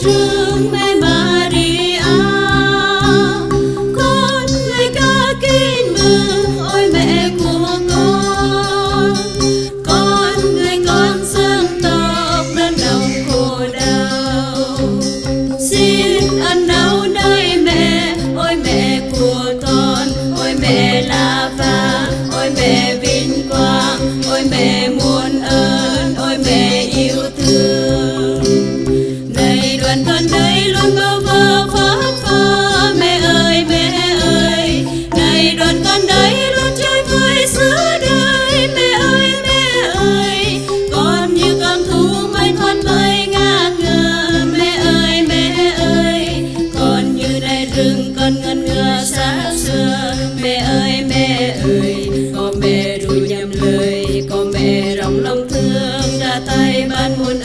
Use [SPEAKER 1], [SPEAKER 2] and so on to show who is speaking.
[SPEAKER 1] rừng mẹ Maria, con ngợi ca kính mừng ôi mẹ của con người con dân tộc đơn đồng khổ đau. Xin ân đau nơi mẹ, ôi mẹ của con, ôi mẹ là vàng, ôi mẹ vinh quang, ôi mẹ muôn ơn, ôi mẹ yêu thương. Này đoàn con đây luôn bơ vơ phất phơ, mẹ ơi mẹ ơi. Này đoàn con đây luôn chơi vui giữa đời, mẹ ơi mẹ ơi. Con như con thú bay thoát bay ngát ngơ, mẹ ơi mẹ ơi. Con như đại rừng con ngân ngơ xa xưa, mẹ ơi mẹ ơi. Có mẹ ru nhầm lời, có mẹ rộng lòng thương, ra tay ban muôn